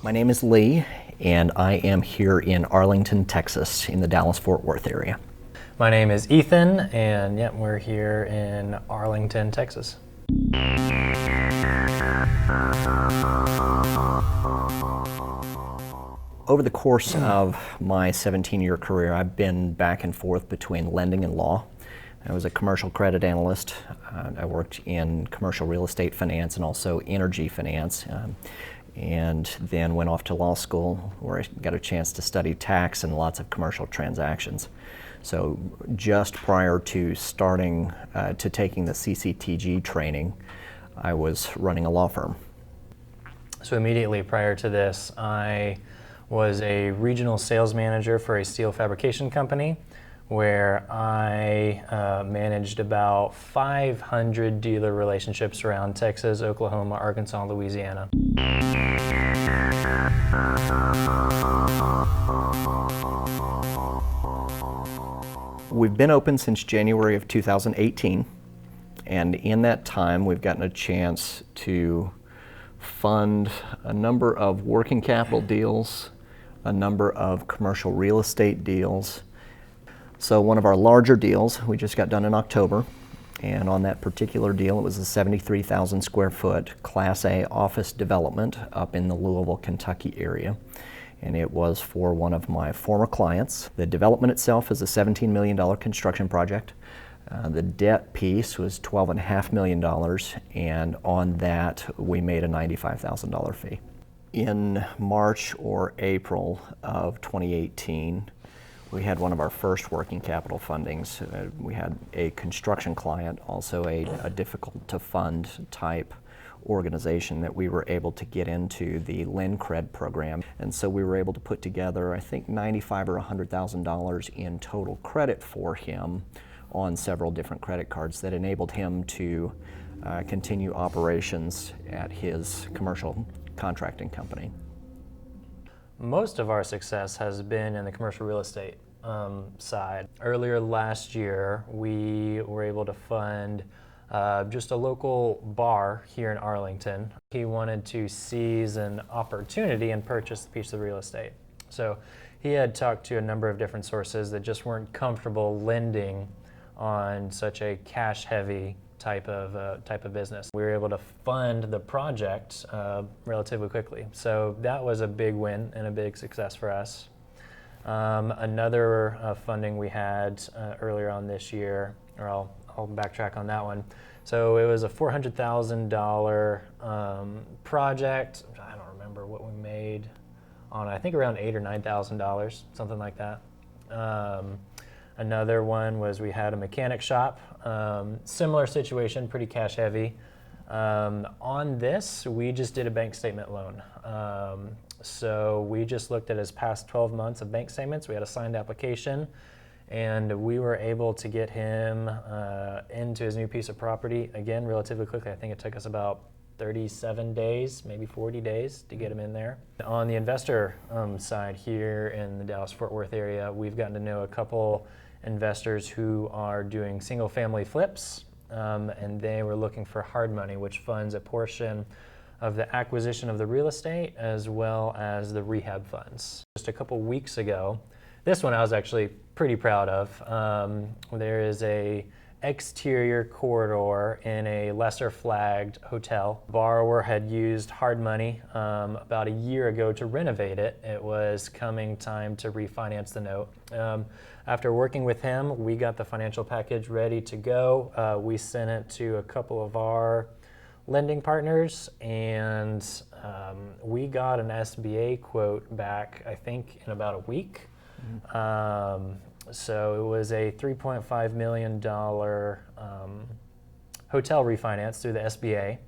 My name is Lee, and I am here in Arlington, Texas, in the Dallas-Fort Worth area. My name is Ethan, and yeah, we're here in Arlington, Texas. Over the course of my 17-year career, I've been back and forth between lending and law. I was a commercial credit analyst. I worked in commercial real estate finance and also energy finance, and then went off to law school where I got a chance to study tax and lots of commercial transactions. So just prior to starting to taking the CCTG training, I was running a law firm. So immediately prior to this, I was a regional sales manager for a steel fabrication company where I managed about 500 dealer relationships around Texas, Oklahoma, Arkansas, and Louisiana. We've been open since January of 2018, and in that time we've gotten a chance to fund a number of working capital deals, a number of commercial real estate deals. So one of our larger deals we just got done in October, and on that particular deal it was a 73,000 square foot Class A office development up in the Louisville, Kentucky area. And it was for one of my former clients. The development itself is a $17 million construction project. The debt piece was $12.5 million, and on that we made a $95,000 fee. In March or April of 2018, we had one of our first working capital fundings. We had a construction client, also a difficult to fund type organization that we were able to get into the LendCred program. And so we were able to put together, I think, $95,000 or $100,000 in total credit for him on several different credit cards that enabled him to continue operations at his commercial contracting company. Most of our success has been in the commercial real estate side. Earlier last year, we were able to fund just a local bar here in Arlington. He wanted to seize an opportunity and purchase a piece of real estate. So he had talked to a number of different sources that just weren't comfortable lending on such a cash-heavy type of business. We were able to fund the project relatively quickly. So that was a big win and a big success for us. Another funding we had earlier on this year, or I'll backtrack on that one. So it was a $400,000 project. I don't remember what we made on it. I think around $8,000 or $9,000, something like that. Another one was we had a mechanic shop. Similar situation, pretty cash heavy. On this, we just did a bank statement loan. So we just looked at his past 12 months of bank statements. We had a signed application, and we were able to get him into his new piece of property, again, relatively quickly. I think it took us about 37 days, maybe 40 days to get him in there. On the investor side here in the Dallas-Fort Worth area, we've gotten to know a couple investors who are doing single-family flips, and they were looking for hard money, which funds a portion of the acquisition of the real estate as well as the rehab funds. Just a couple weeks ago, this one I was actually pretty proud of. There is a exterior corridor in a lesser flagged hotel. Borrower had used hard money about a year ago to renovate it. It was coming time to refinance the note. After working with him, we got the financial package ready to go. We sent it to a couple of our lending partners, and we got an SBA quote back, I think, in about a week. So it was a $3.5 million hotel refinance through the SBA.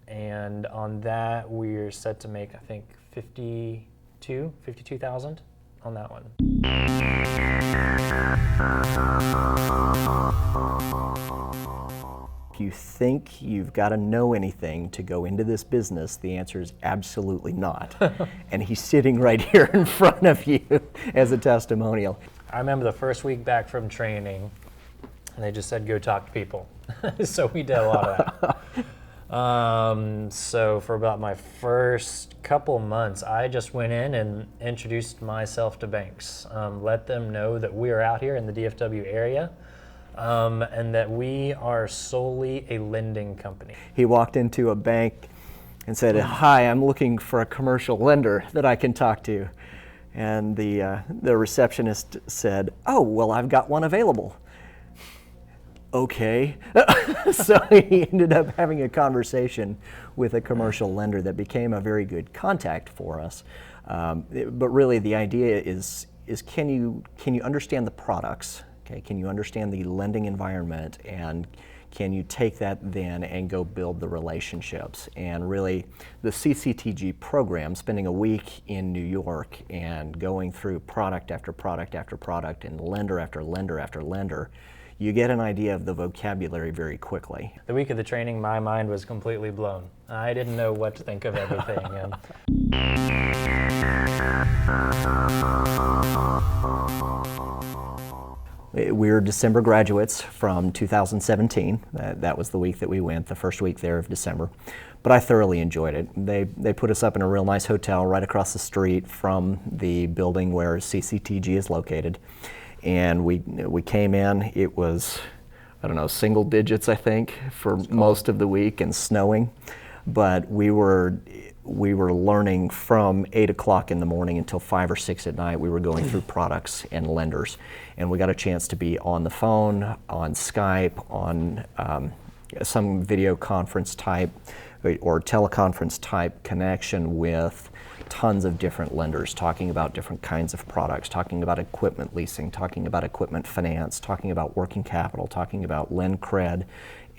And on that, we're set to make, I think, $52,000 on that one. If you think you've got to know anything to go into this business, the answer is absolutely not. And he's sitting right here in front of you as a testimonial. I remember the first week back from training, and they just said, go talk to people. So we did a lot of that. So for about my first couple months, I just went in and introduced myself to banks, let them know that we are out here in the DFW area, and that we are solely a lending company. He walked into a bank and said, "Hi, I'm looking for a commercial lender that I can talk to." And the receptionist said, "Oh, well, I've got one available." Okay. So he ended up having a conversation with a commercial lender that became a very good contact for us. But really the idea is can you understand the products? Okay, can you understand the lending environment, and can you take that then and go build the relationships? And really the CCTG program, spending a week in New York and going through product after product after product and lender after lender after lender, you get an idea of the vocabulary very quickly. The week of the training, my mind was completely blown. I didn't know what to think of everything. We're December graduates from 2017. That was the week that we went, the first week there of December. But I thoroughly enjoyed it. They put us up in a real nice hotel right across the street from the building where CCTG is located. And we came in, it was, I don't know, single digits, I think, for most of the week, and snowing. But we were learning from 8 o'clock in the morning until 5 or 6 at night. We were going through products and lenders. And we got a chance to be on the phone, on Skype, on some video conference type or teleconference type connection with tons of different lenders, talking about different kinds of products, talking about equipment leasing, talking about equipment finance, talking about working capital, talking about LendCred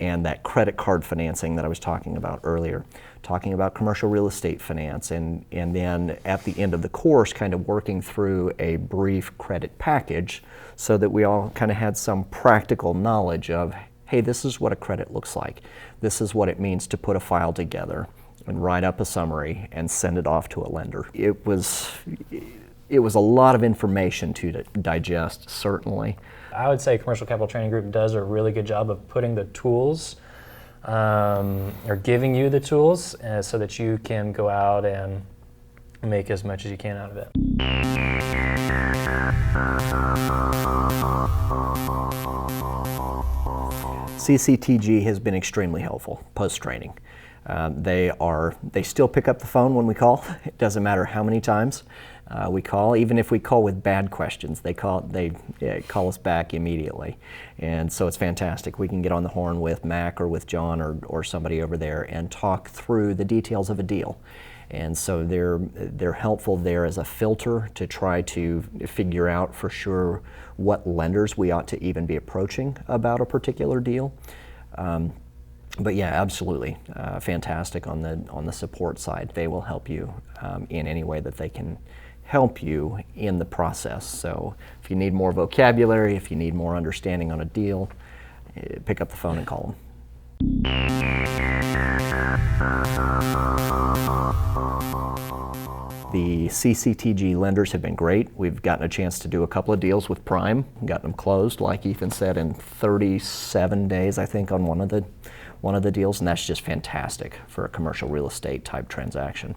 and that credit card financing that I was talking about earlier, talking about commercial real estate finance, and then at the end of the course kind of working through a brief credit package so that we all kind of had some practical knowledge of, hey, this is what a credit looks like. This is what it means to put a file together and write up a summary and send it off to a lender. It was a lot of information to digest, certainly. I would say Commercial Capital Training Group does a really good job of putting the tools, or giving you the tools so that you can go out and make as much as you can out of it. CCTG has been extremely helpful post-training. They still pick up the phone when we call. It doesn't matter how many times we call. Even if we call with bad questions, they call us back immediately. And so it's fantastic. We can get on the horn with Mac or with John or somebody over there and talk through the details of a deal. And so they're helpful there as a filter to try to figure out for sure what lenders we ought to even be approaching about a particular deal. But yeah, absolutely, fantastic on the support side. They will help you in any way that they can help you in the process. So if you need more vocabulary, if you need more understanding on a deal, pick up the phone and call them. The CCTG lenders have been great. We've gotten a chance to do a couple of deals with Prime, gotten them closed, like Ethan said, in 37 days, I think, on one of the deals, and that's just fantastic for a commercial real estate type transaction.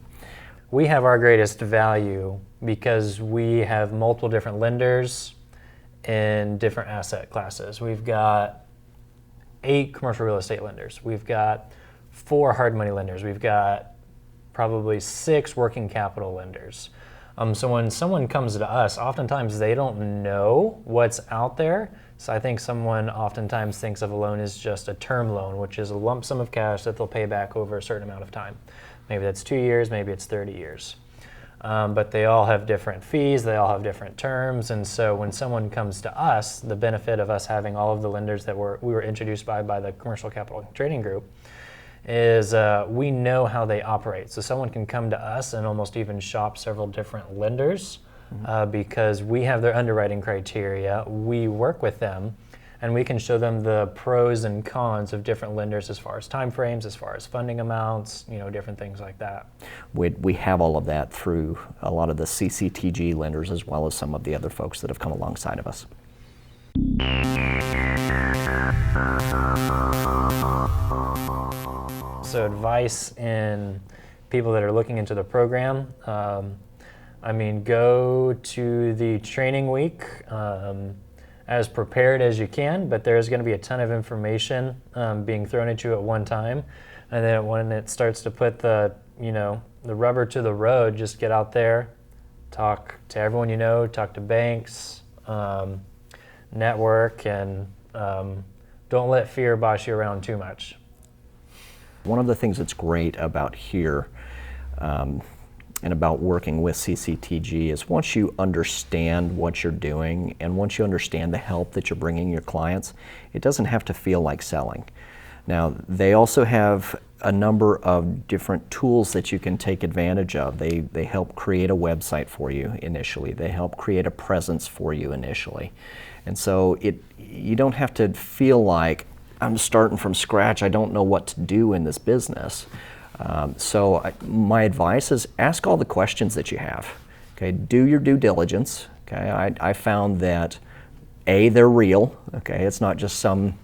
We have our greatest value because we have multiple different lenders in different asset classes. We've got 8 commercial real estate lenders. We've got 4 hard money lenders. We've got probably 6 working capital lenders. So when someone comes to us, oftentimes they don't know what's out there. So I think someone oftentimes thinks of a loan as just a term loan, which is a lump sum of cash that they'll pay back over a certain amount of time. Maybe that's 2 years, maybe it's 30 years. But they all have different fees, they all have different terms, and so when someone comes to us, the benefit of us having all of the lenders that we were introduced by the Commercial Capital Trading Group is we know how they operate. So someone can come to us and almost even shop several different lenders because we have their underwriting criteria, we work with them, and we can show them the pros and cons of different lenders as far as time frames, as far as funding amounts, different things like that. We have all of that through a lot of the CCTG lenders as well as some of the other folks that have come alongside of us. So advice in people that are looking into the program, I mean, go to the training week as prepared as you can, but there's going to be a ton of information being thrown at you at one time. And then when it starts to put the rubber to the road, just get out there, talk to everyone you know, talk to banks, network, and don't let fear boss you around too much. One of the things that's great about here and about working with CCTG is once you understand what you're doing and once you understand the help that you're bringing your clients, it doesn't have to feel like selling. Now, they also have a number of different tools that you can take advantage of. They help create a website for you initially. They help create a presence for you initially. And so you don't have to feel like, I'm starting from scratch, I don't know what to do in this business. My advice is ask all the questions that you have. Okay, do your due diligence. Okay, I found that they're real. Okay, it's not just some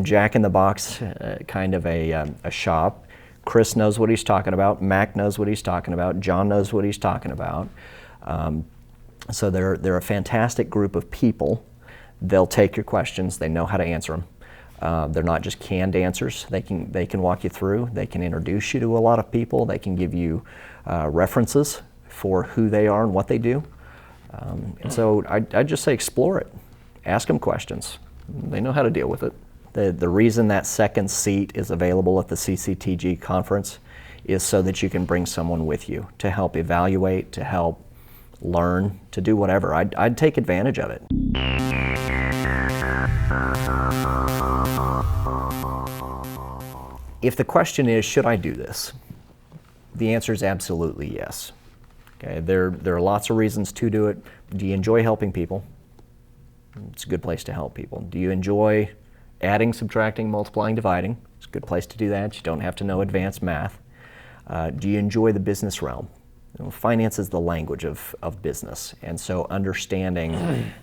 jack in the box kind of a shop. Chris knows what he's talking about. Mac knows what he's talking about. John knows what he's talking about. So they're a fantastic group of people. They'll take your questions. They know how to answer them. They're not just canned answers. They can walk you through. They can introduce you to a lot of people. They can give you references for who they are and what they do. And so I just say explore it. Ask them questions. They know how to deal with it. The reason that second seat is available at the CCTG conference is so that you can bring someone with you to help evaluate, to help learn, to do whatever. I'd take advantage of it. If the question is, should I do this? The answer is absolutely yes. Okay, there are lots of reasons to do it. Do you enjoy helping people? It's a good place to help people. Do you enjoy adding, subtracting, multiplying, dividing? It's a good place to do that. You don't have to know advanced math. Do you enjoy the business realm? Finance is the language of business, and so understanding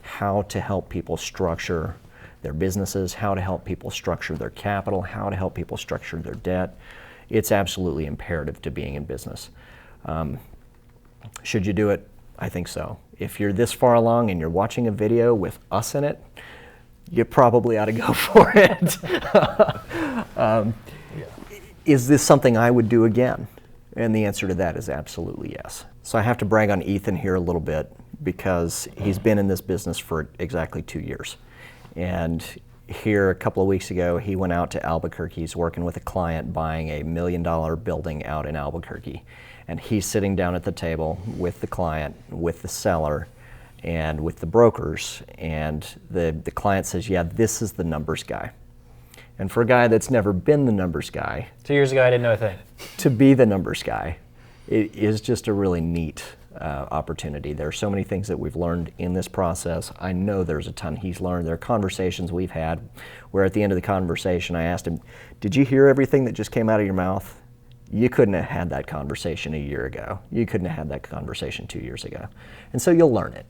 how to help people structure their businesses, how to help people structure their capital, how to help people structure their debt, it's absolutely imperative to being in business. Should you do it? I think so. If you're this far along and you're watching a video with us in it, you probably ought to go for it. Is this something I would do again? And the answer to that is absolutely yes. So I have to brag on Ethan here a little bit because he's been in this business for exactly 2 years. And here a couple of weeks ago, he went out to Albuquerque. He's working with a client buying a $1 million building out in Albuquerque. And he's sitting down at the table with the client, with the seller, and with the brokers. And the client says, yeah, this is the numbers guy. And for a guy that's never been the numbers guy, 2 years ago I didn't know a thing. To be the numbers guy, it is just a really neat opportunity. There are so many things that we've learned in this process. I know there's a ton he's learned. There are conversations we've had where at the end of the conversation I asked him, did you hear everything that just came out of your mouth? You couldn't have had that conversation a year ago. You couldn't have had that conversation 2 years ago. And so you'll learn it.